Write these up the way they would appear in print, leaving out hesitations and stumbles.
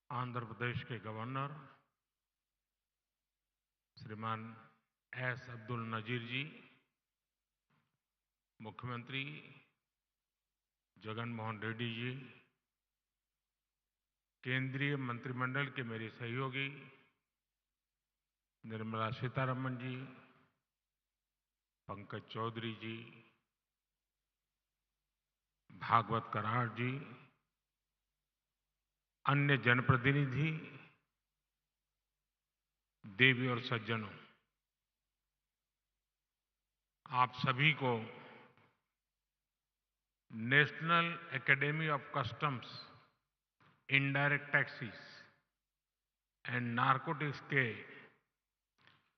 आंध्र प्रदेश के गवर्नर श्रीमान एस अब्दुल नजीर जी, मुख्यमंत्री जगन मोहन रेड्डी जी, केंद्रीय मंत्रिमंडल के मेरे सहयोगी निर्मला सीतारमण जी, पंकज चौधरी जी, भागवत कराड़ जी, अन्य जनप्रतिनिधि, देवी और सज्जनों, आप सभी को national academy of customs, indirect taxes and narcotics के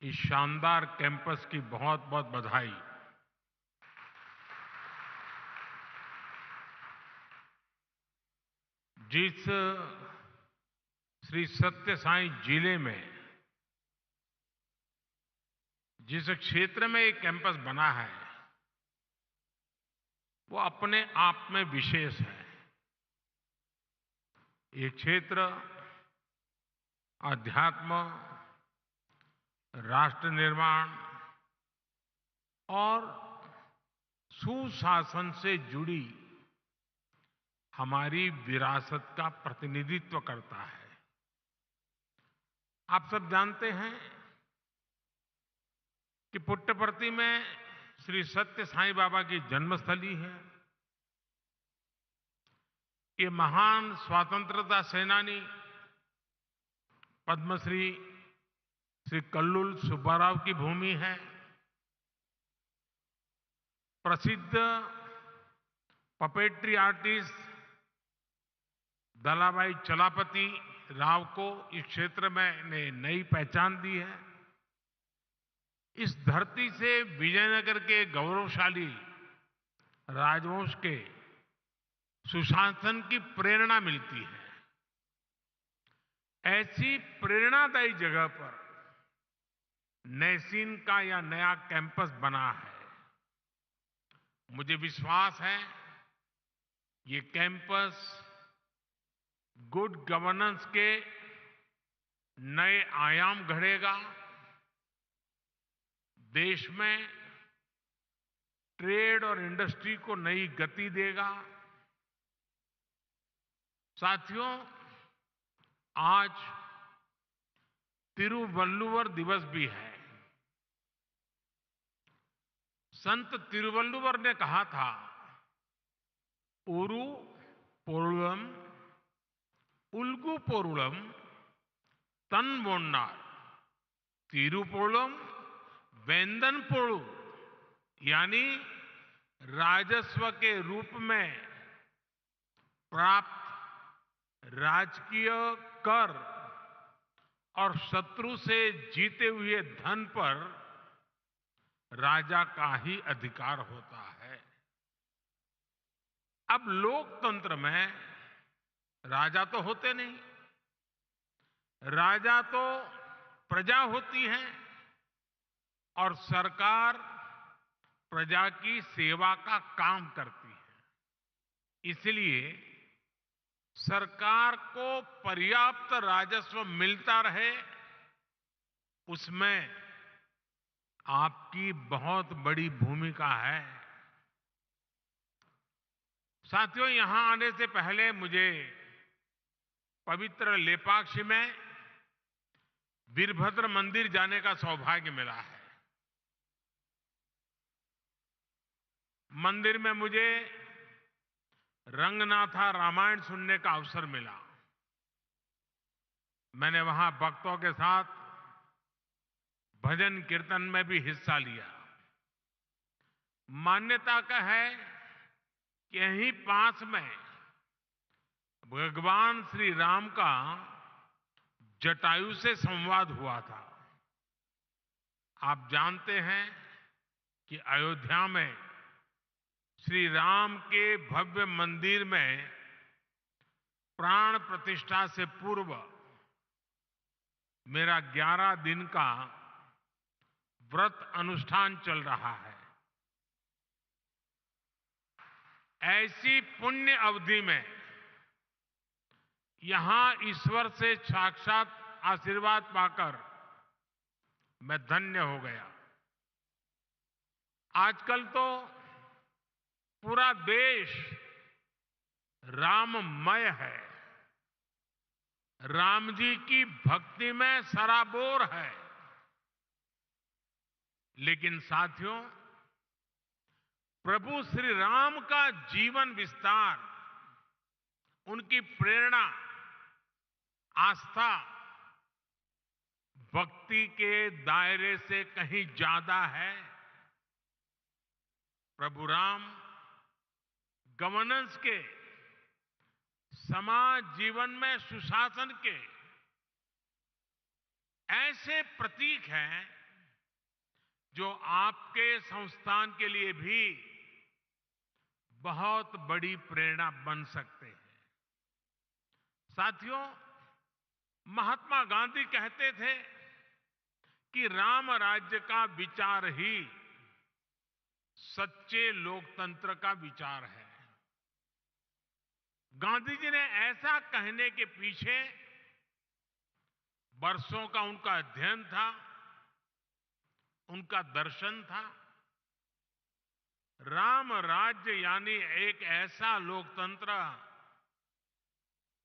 इस शानदार कैंपस की बहुत बहुत बधाई। जिस श्री सत्य साई जिले में जिस क्षेत्र में एक कैंपस बना है वो अपने आप में विशेष है। ये क्षेत्र अध्यात्म, राष्ट्र निर्माण और सुशासन से जुड़ी हमारी विरासत का प्रतिनिधित्व करता है। आप सब जानते हैं कि पुट्टपर्ती में श्री सत्य साईं बाबा की जन्मस्थली है। ये महान स्वतंत्रता सेनानी पद्मश्री श्री कल्लुल सुब्बाराव की भूमि है। प्रसिद्ध पपेट्री आर्टिस्ट दलाभाई चलापति राव को इस क्षेत्र में ने नई पहचान दी है। इस धरती से विजयनगर के गौरवशाली राजवंश के सुशासन की प्रेरणा मिलती है। ऐसी प्रेरणादायी जगह पर नैसीन का यह नया कैंपस बना है। मुझे विश्वास है ये कैंपस गुड गवर्नेंस के नए आयाम गढ़ेगा, देश में ट्रेड और इंडस्ट्री को नई गति देगा। साथियों, आज तिरुवल्लुवर दिवस भी है। संत तिरुवल्लुवर ने कहा था, उरु पोरुलम उल्गु पोरुलम तन तिरुपोलम वेंदन पोड़ू, यानी राजस्व के रूप में प्राप्त राजकीय कर और शत्रु से जीते हुए धन पर राजा का ही अधिकार होता है। अब लोकतंत्र में राजा तो होते नहीं, राजा तो प्रजा होती है और सरकार प्रजा की सेवा का काम करती है। इसलिए सरकार को पर्याप्त राजस्व मिलता रहे, उसमें आपकी बहुत बड़ी भूमिका है। साथियों, यहां आने से पहले मुझे पवित्र लेपाक्षी में वीरभद्र मंदिर जाने का सौभाग्य मिला है। मंदिर में मुझे रंगनाथा रामायण सुनने का अवसर मिला। मैंने वहां भक्तों के साथ भजन कीर्तन में भी हिस्सा लिया। मान्यता का है कि यहीं पास में भगवान श्री राम का जटायु से संवाद हुआ था। आप जानते हैं कि अयोध्या में श्री राम के भव्य मंदिर में प्राण प्रतिष्ठा से पूर्व मेरा 11 दिन का व्रत अनुष्ठान चल रहा है। ऐसी पुण्य अवधि में यहां ईश्वर से साक्षात आशीर्वाद पाकर मैं धन्य हो गया। आजकल तो पूरा देश राममय है, राम जी की भक्ति में सराबोर है। लेकिन साथियों, प्रभु श्री राम का जीवन विस्तार, उनकी प्रेरणा, आस्था भक्ति के दायरे से कहीं ज्यादा है। प्रभु राम गवर्नेंस के, समाज जीवन में सुशासन के ऐसे प्रतीक हैं जो आपके संस्थान के लिए भी बहुत बड़ी प्रेरणा बन सकते हैं। साथियों, महात्मा गांधी कहते थे कि राम राज्य का विचार ही सच्चे लोकतंत्र का विचार है। गांधी जी ने ऐसा कहने के पीछे वर्षों का उनका अध्ययन था, उनका दर्शन था। राम राज्य यानी एक ऐसा लोकतंत्र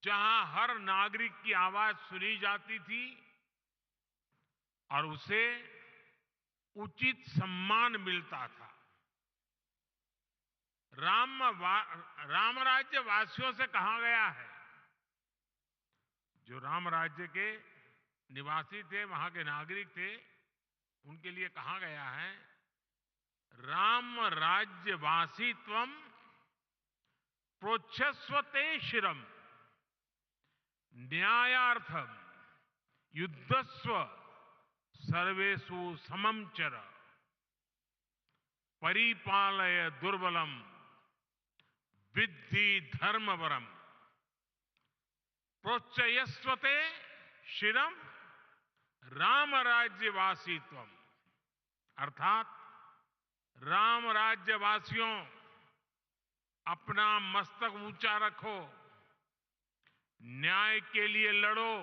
जहां हर नागरिक की आवाज सुनी जाती थी और उसे उचित सम्मान मिलता था। राम राज्य वासियों से कहा गया है, जो राम राज्य के निवासी थे, वहां के नागरिक थे, उनके लिए कहा गया है, राम राज्य वासित्वम प्रोच्छस्वते शिरम न्यायार्थम युद्धस्व सर्वेषु समम चर परिपालय दुर्बलम विद्धि धर्मवरम प्रोच्चयस्वते शिरम राम राज्यवासित्वम। अर्थात राम राज्यवासियों, अपना मस्तक ऊंचा रखो, न्याय के लिए लड़ो,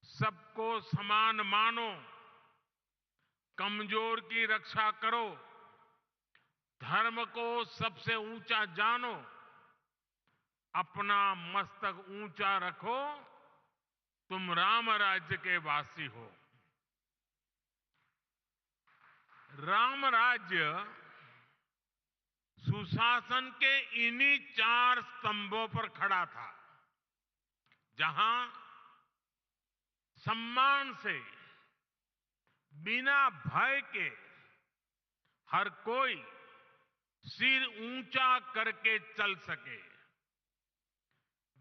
सबको समान मानो, कमजोर की रक्षा करो, धर्म को सबसे ऊंचा जानो, अपना मस्तक ऊंचा रखो, तुम राम राज्य के वासी हो। राम राज्य सुशासन के इन्हीं 4 स्तंभों पर खड़ा था, जहां सम्मान से, बिना भय के हर कोई सिर ऊंचा करके चल सके,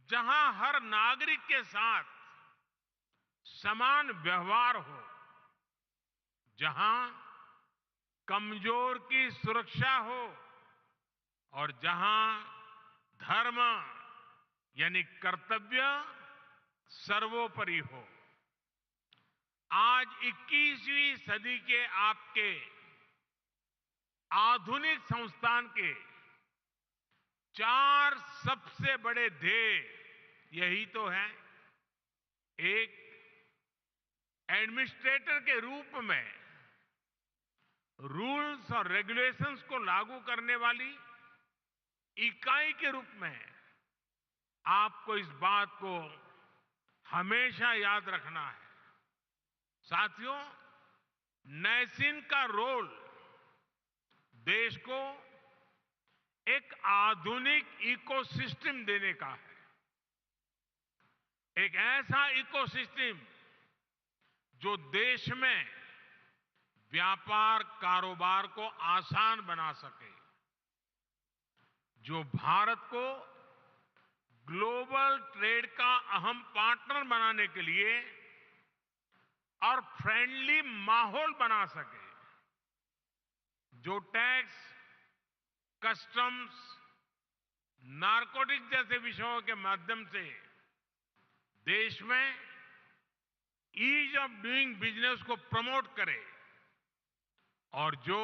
जहां हर नागरिक के साथ समान व्यवहार हो, जहां कमजोर की सुरक्षा हो और जहां धर्म यानी कर्तव्य सर्वोपरि हो। आज 21वीं सदी के आपके आधुनिक संस्थान के 4 सबसे बड़े ध्येय यही तो है। एक, एडमिनिस्ट्रेटर के रूप में रूल्स और रेगुलेशंस को लागू करने वाली इकाई के रूप में आपको इस बात को हमेशा याद रखना है। साथियों, नैसिन का रोल देश को एक आधुनिक इकोसिस्टम देने का है। एक ऐसा इकोसिस्टम जो देश में व्यापार कारोबार को आसान बना सके, जो भारत को ग्लोबल ट्रेड का अहम पार्टनर बनाने के लिए और फ्रेंडली माहौल बना सके, जो टैक्स, कस्टम्स, नारकोटिक्स जैसे विषयों के माध्यम से देश में ईज ऑफ डूइंग बिजनेस को प्रमोट करे और जो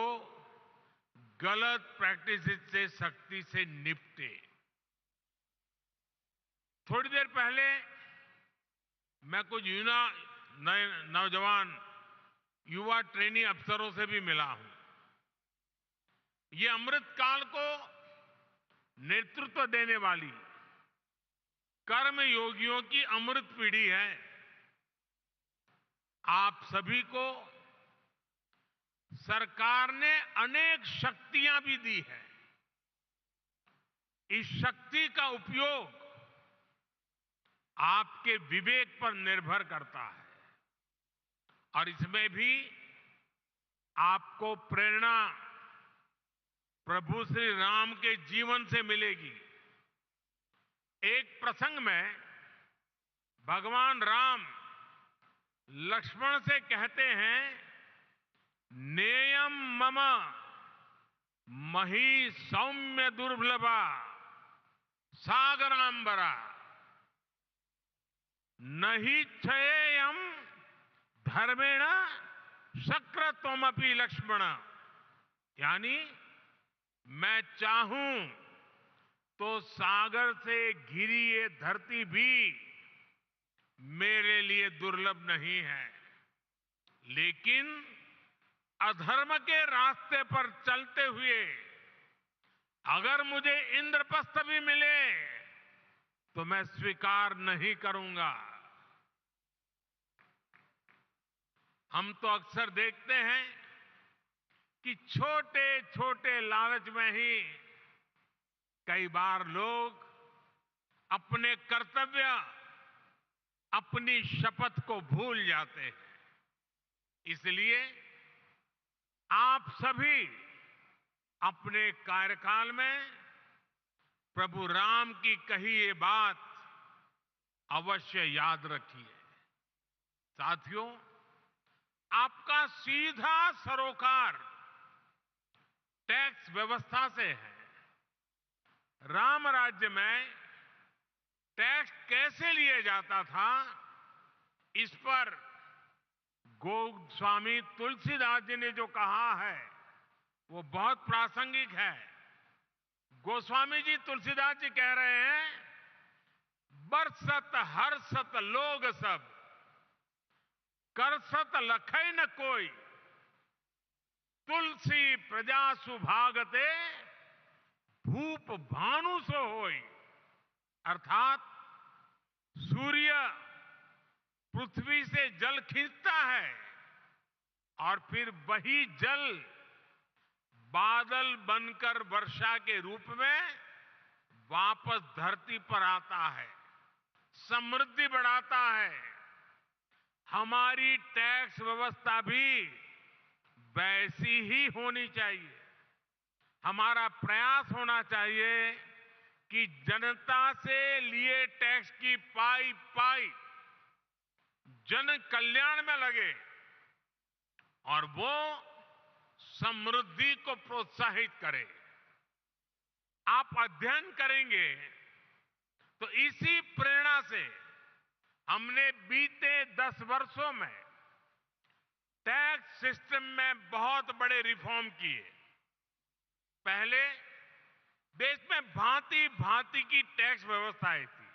गलत प्रैक्टिसेस से सख्ती से निपटे। थोड़ी देर पहले मैं कुछ नए नौजवान युवा ट्रेनी अफसरों से भी मिला हूं। ये अमृत काल को नेतृत्व देने वाली कर्म योगियों की अमृत पीढ़ी है। आप सभी को सरकार ने अनेक शक्तियां भी दी है। इस शक्ति का उपयोग आपके विवेक पर निर्भर करता है और इसमें भी आपको प्रेरणा प्रभु श्री राम के जीवन से मिलेगी। एक प्रसंग में भगवान राम लक्ष्मण से कहते हैं, नेयम मम मही सौम्य दुर्लभा सागरांबरा नहि क्षयेयम धर्मेण शक्रत्वमपि लक्ष्मण। यानी मैं चाहूं तो सागर से घिरी ये धरती भी मेरे लिए दुर्लभ नहीं है, लेकिन अधर्म के रास्ते पर चलते हुए अगर मुझे इंद्रप्रस्थ भी मिले तो मैं स्वीकार नहीं करूंगा। हम तो अक्सर देखते हैं कि छोटे छोटे लालच में ही कई बार लोग अपने कर्तव्य, अपनी शपथ को भूल जाते हैं। इसलिए आप सभी अपने कार्यकाल में प्रभु राम की कही ये बात अवश्य याद रखिए। साथियों, आपका सीधा सरोकार टैक्स व्यवस्था से है। राम राज्य में टैक्स कैसे लिया जाता था, इस पर गोस्वामी तुलसीदास जी ने जो कहा है वो बहुत प्रासंगिक है। गोस्वामी जी तुलसीदास जी कह रहे हैं, बरसत हर्षत लोग सब करसत लखै न कोई, तुलसी प्रजा सुभागते भूप भानु सो होई। अर्थात सूर्य पृथ्वी से जल खींचता है और फिर वही जल बादल बनकर वर्षा के रूप में वापस धरती पर आता है, समृद्धि बढ़ाता है। हमारी टैक्स व्यवस्था भी वैसी ही होनी चाहिए। हमारा प्रयास होना चाहिए कि जनता से लिए टैक्स की पाई पाई जन कल्याण में लगे और वो समृद्धि को प्रोत्साहित करे। आप अध्ययन करेंगे तो इसी प्रेरणा से हमने बीते 10 वर्षों में टैक्स सिस्टम में बहुत बड़े रिफॉर्म किए। पहले देश में भांति भांति की टैक्स व्यवस्थाएं थी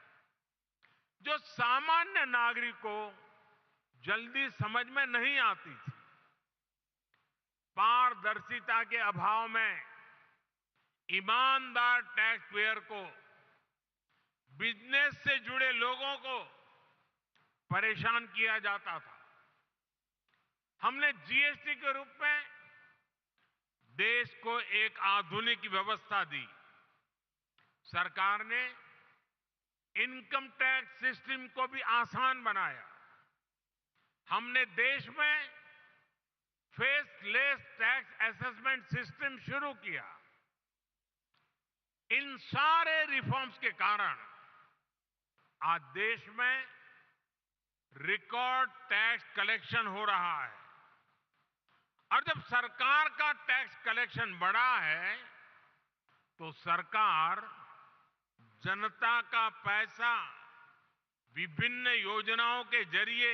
जो सामान्य नागरिक को जल्दी समझ में नहीं आती थी। पारदर्शिता के अभाव में ईमानदार टैक्स पेयर को, बिजनेस से जुड़े लोगों को परेशान किया जाता था। हमने जीएसटी के रूप में देश को एक आधुनिक व्यवस्था दी। सरकार ने इनकम टैक्स सिस्टम को भी आसान बनाया। हमने देश में फेसलेस टैक्स असेसमेंट सिस्टम शुरू किया। इन सारे रिफॉर्म्स के कारण आज देश में रिकॉर्ड टैक्स कलेक्शन हो रहा है और जब सरकार का टैक्स कलेक्शन बढ़ा है तो सरकार जनता का पैसा विभिन्न योजनाओं के जरिए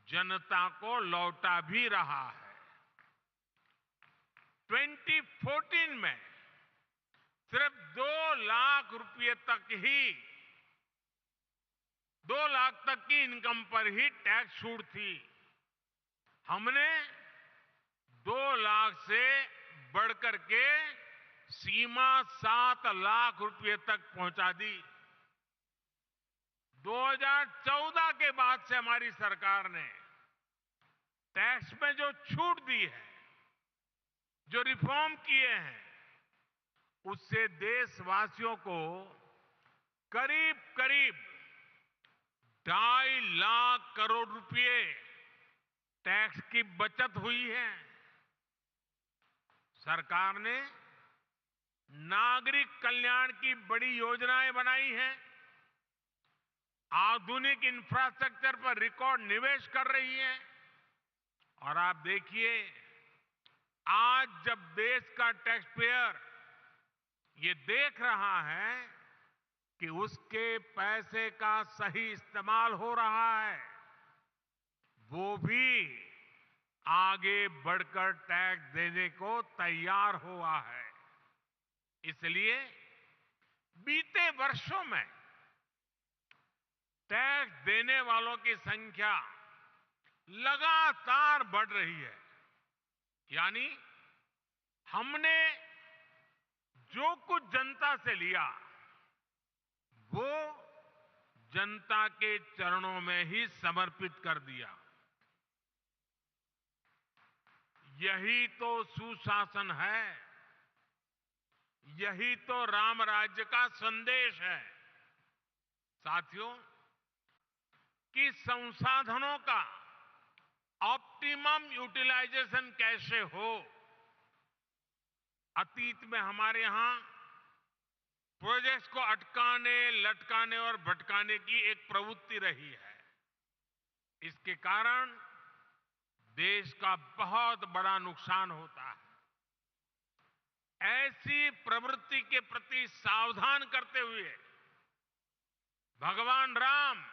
जनता को लौटा भी रहा है। 2014 में सिर्फ 2 लाख रुपए तक ही 2 लाख तक की इनकम पर ही टैक्स छूट थी। हमने 2 लाख से बढ़कर के सीमा 7 लाख रुपए तक पहुंचा दी। 2014 के बाद से हमारी सरकार ने टैक्स में जो छूट दी है, जो रिफॉर्म किए हैं, उससे देशवासियों को करीब करीब 2.5 लाख करोड़ रुपए टैक्स की बचत हुई है। सरकार ने नागरिक कल्याण की बड़ी योजनाएं बनाई हैं, आधुनिक इंफ्रास्ट्रक्चर पर रिकॉर्ड निवेश कर रही है। और आप देखिए, आज जब देश का टैक्स पेयर ये देख रहा है कि उसके पैसे का सही इस्तेमाल हो रहा है, वो भी आगे बढ़कर टैक्स देने को तैयार हुआ है। इसलिए बीते वर्षों में टैक्स देने वालों की संख्या लगातार बढ़ रही है। यानी हमने जो कुछ जनता से लिया, वो जनता के चरणों में ही समर्पित कर दिया। यही तो सुशासन है, यही तो राम राज्य का संदेश है। साथियों, कि संसाधनों का ऑप्टिमम यूटिलाइजेशन कैसे हो। अतीत में हमारे यहां प्रोजेक्ट्स को अटकाने, लटकाने और भटकाने की एक प्रवृत्ति रही है। इसके कारण देश का बहुत बड़ा नुकसान होता है। ऐसी प्रवृत्ति के प्रति सावधान करते हुए भगवान राम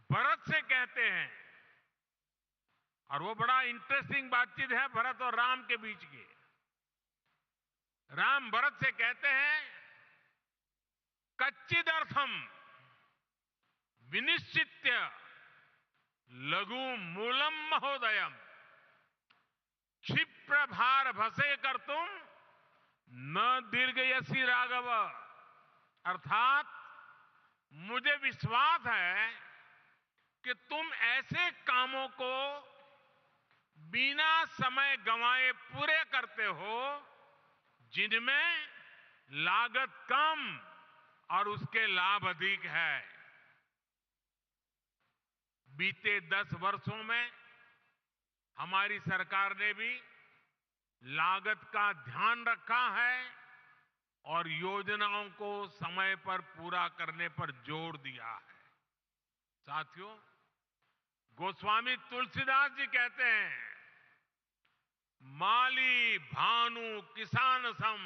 भरत से कहते हैं, और वो बड़ा इंटरेस्टिंग बातचीत है भरत और राम के बीच की। राम भरत से कहते हैं, कच्चिदर्थम विनिश्चित्य लघु मूलम महोदयम क्षिप्र भार भसे कर तुम न दीर्घयसी राघव। अर्थात मुझे विश्वास है कि तुम ऐसे कामों को बिना समय गंवाए पूरे करते हो जिनमें लागत कम और उसके लाभ अधिक है। बीते 10 वर्षों में हमारी सरकार ने भी लागत का ध्यान रखा है और योजनाओं को समय पर पूरा करने पर जोर दिया है। साथियों, गोस्वामी तुलसीदास जी कहते हैं, माली भानु किसान सम,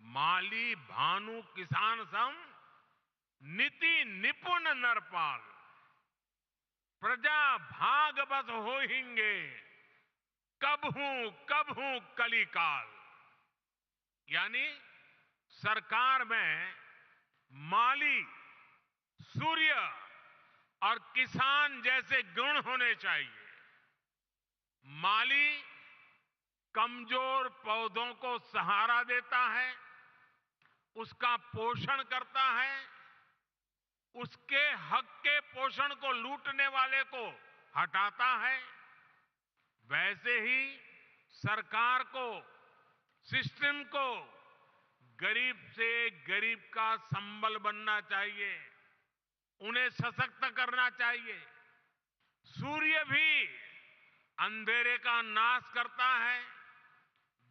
माली भानु किसान सम नीति निपुण नरपाल, प्रजा भागवत होहिंगे कबहू कलिकाल। यानी सरकार में माली, सूर्य और किसान जैसे गुण होने चाहिए। माली कमजोर पौधों को सहारा देता है, उसका पोषण करता है, उसके हक के पोषण को लूटने वाले को हटाता है। वैसे ही सरकार को, सिस्टम को गरीब से गरीब का संबल बनना चाहिए, उन्हें सशक्त करना चाहिए। सूर्य भी अंधेरे का नाश करता है,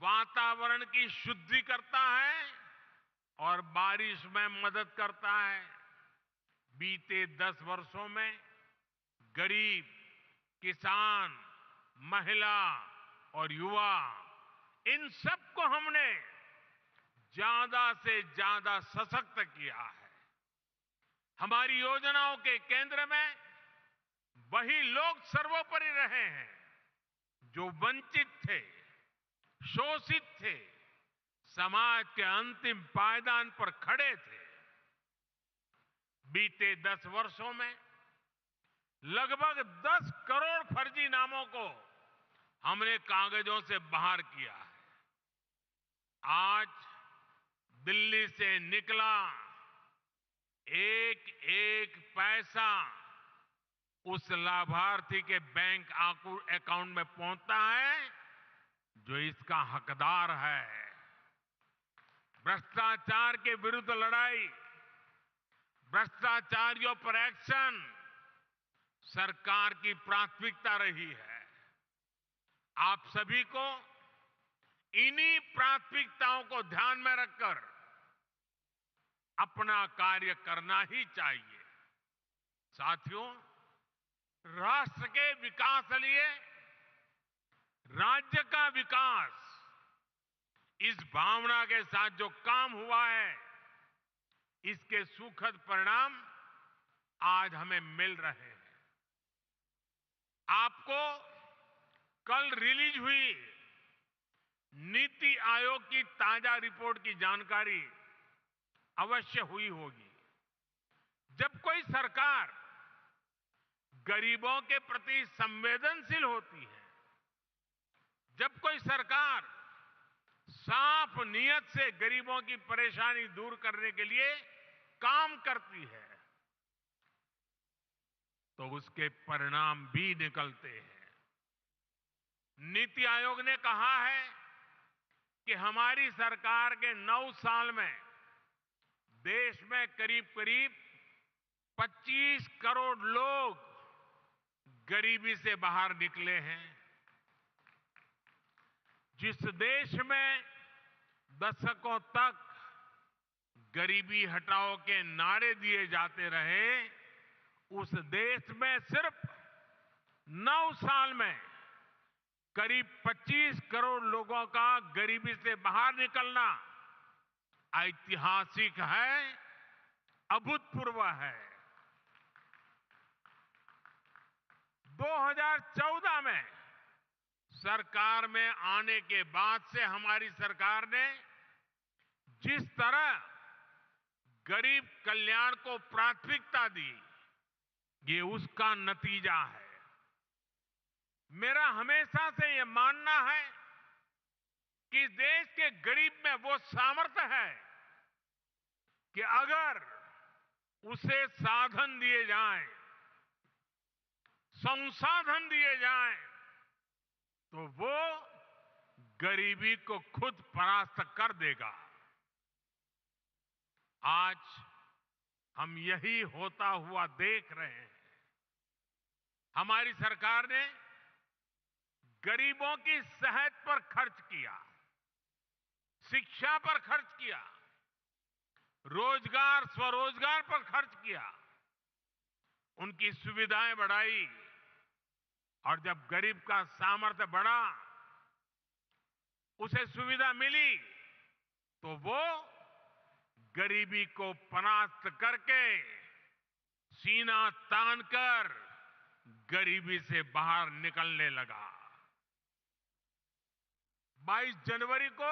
वातावरण की शुद्धि करता है और बारिश में मदद करता है। बीते 10 वर्षों में गरीब, किसान, महिला और युवा, इन सबको हमने ज्यादा से ज्यादा सशक्त किया है। हमारी योजनाओं के केंद्र में वही लोग सर्वोपरि रहे हैं जो वंचित थे, शोषित थे, समाज के अंतिम पायदान पर खड़े थे। बीते 10 वर्षों में लगभग 10 करोड़ फर्जी नामों को हमने कागजों से बाहर किया है। आज दिल्ली से निकला एक एक पैसा उस लाभार्थी के बैंक अकाउंट में पहुंचता है जो इसका हकदार है। भ्रष्टाचार के विरुद्ध लड़ाई, भ्रष्टाचारियों पर एक्शन सरकार की प्राथमिकता रही है। आप सभी को इन्हीं प्राथमिकताओं को ध्यान में रखकर अपना कार्य करना ही चाहिए। साथियों, राष्ट्र के विकास के लिए राज्य का विकास, इस भावना के साथ जो काम हुआ है, इसके सुखद परिणाम आज हमें मिल रहे हैं। आपको कल रिलीज हुई नीति आयोग की ताजा रिपोर्ट की जानकारी अवश्य हुई होगी। जब कोई सरकार गरीबों के प्रति संवेदनशील होती है, जब कोई सरकार साफ नीयत से गरीबों की परेशानी दूर करने के लिए काम करती है, तो उसके परिणाम भी निकलते हैं। नीति आयोग ने कहा है कि हमारी सरकार के 9 साल में देश में करीब करीब 25 करोड़ लोग गरीबी से बाहर निकले हैं। जिस देश में दशकों तक गरीबी हटाओ के नारे दिए जाते रहे, उस देश में सिर्फ 9 साल में करीब 25 करोड़ लोगों का गरीबी से बाहर निकलना ऐतिहासिक है, अभूतपूर्व है। 2014 में सरकार में आने के बाद से हमारी सरकार ने जिस तरह गरीब कल्याण को प्राथमिकता दी, ये उसका नतीजा है। मेरा हमेशा से ये मानना है कि देश के गरीब में वो सामर्थ्य है कि अगर उसे साधन दिए जाएं, संसाधन दिए जाएं, तो वो गरीबी को खुद परास्त कर देगा। आज हम यही होता हुआ देख रहे हैं। हमारी सरकार ने गरीबों की सेहत पर खर्च किया, शिक्षा पर खर्च किया, रोजगार स्वरोजगार पर खर्च किया, उनकी सुविधाएं बढ़ाई, और जब गरीब का सामर्थ्य बढ़ा, उसे सुविधा मिली, तो वो गरीबी को परास्त करके सीना तानकर गरीबी से बाहर निकलने लगा। 22 जनवरी को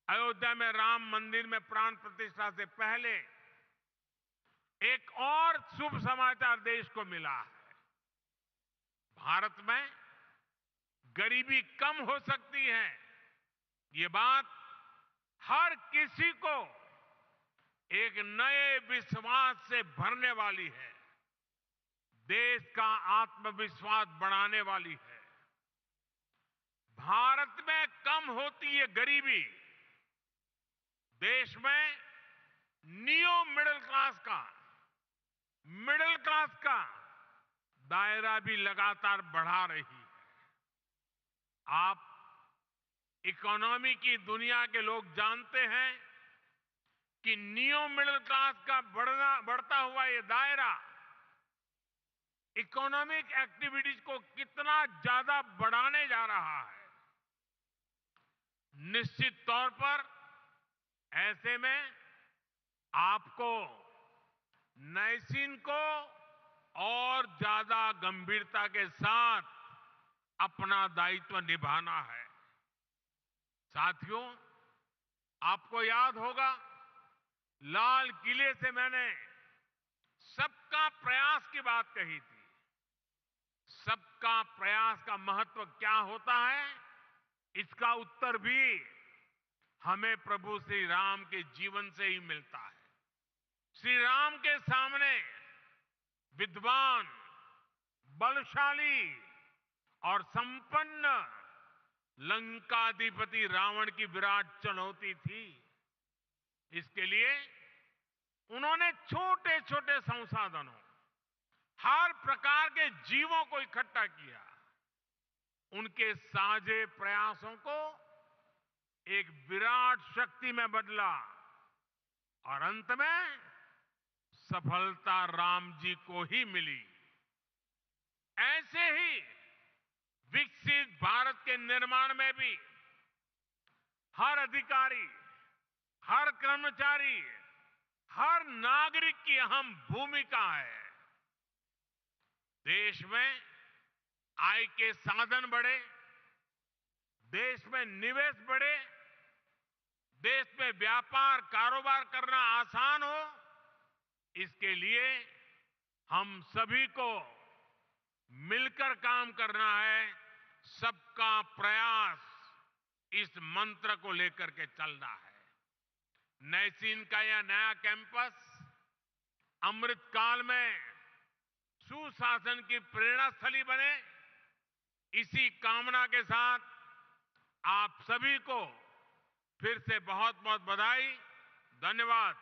अयोध्या में राम मंदिर में प्राण प्रतिष्ठा से पहले एक और शुभ समाचार देश को मिला है। भारत में गरीबी कम हो सकती है, ये बात हर किसी को एक नए विश्वास से भरने वाली है, देश का आत्मविश्वास बढ़ाने वाली है। भारत में कम होती है गरीबी, देश में नियो मिडिल क्लास का दायरा भी लगातार बढ़ा रही है। आप इकोनॉमी की दुनिया के लोग जानते हैं कि नियो मिडिल क्लास का बढ़ता हुआ ये दायरा इकोनॉमिक एक्टिविटीज को कितना ज्यादा बढ़ाने जा रहा है। निश्चित तौर पर ऐसे में आपको नैसीन को और ज्यादा गंभीरता के साथ अपना दायित्व निभाना है। साथियों, आपको याद होगा, लाल किले से मैंने सबका प्रयास की बात कही थी। सबका प्रयास का महत्व क्या होता है, इसका उत्तर भी हमें प्रभु श्री राम के जीवन से ही मिलता है। श्री राम के सामने विद्वान, बलशाली और संपन्न लंकाधिपति रावण की विराट चुनौती थी। इसके लिए उन्होंने छोटे छोटे संसाधनों, हर प्रकार के जीवों को इकट्ठा किया, उनके साझे प्रयासों को एक विराट शक्ति में बदला और अंत में सफलता राम जी को ही मिली। ऐसे ही विकसित भारत के निर्माण में भी हर अधिकारी, हर कर्मचारी, हर नागरिक की अहम भूमिका है। देश में आय के साधन बढ़े, देश में निवेश बढ़े, देश में व्यापार कारोबार करना आसान हो, इसके लिए हम सभी को मिलकर काम करना है। सबका प्रयास, इस मंत्र को लेकर के चलना है। नैसीन का यह नया कैंपस अमृत काल में सुशासन की प्रेरणा स्थली बने, इसी कामना के साथ आप सभी को फिर से बहुत बहुत बधाई, धन्यवाद।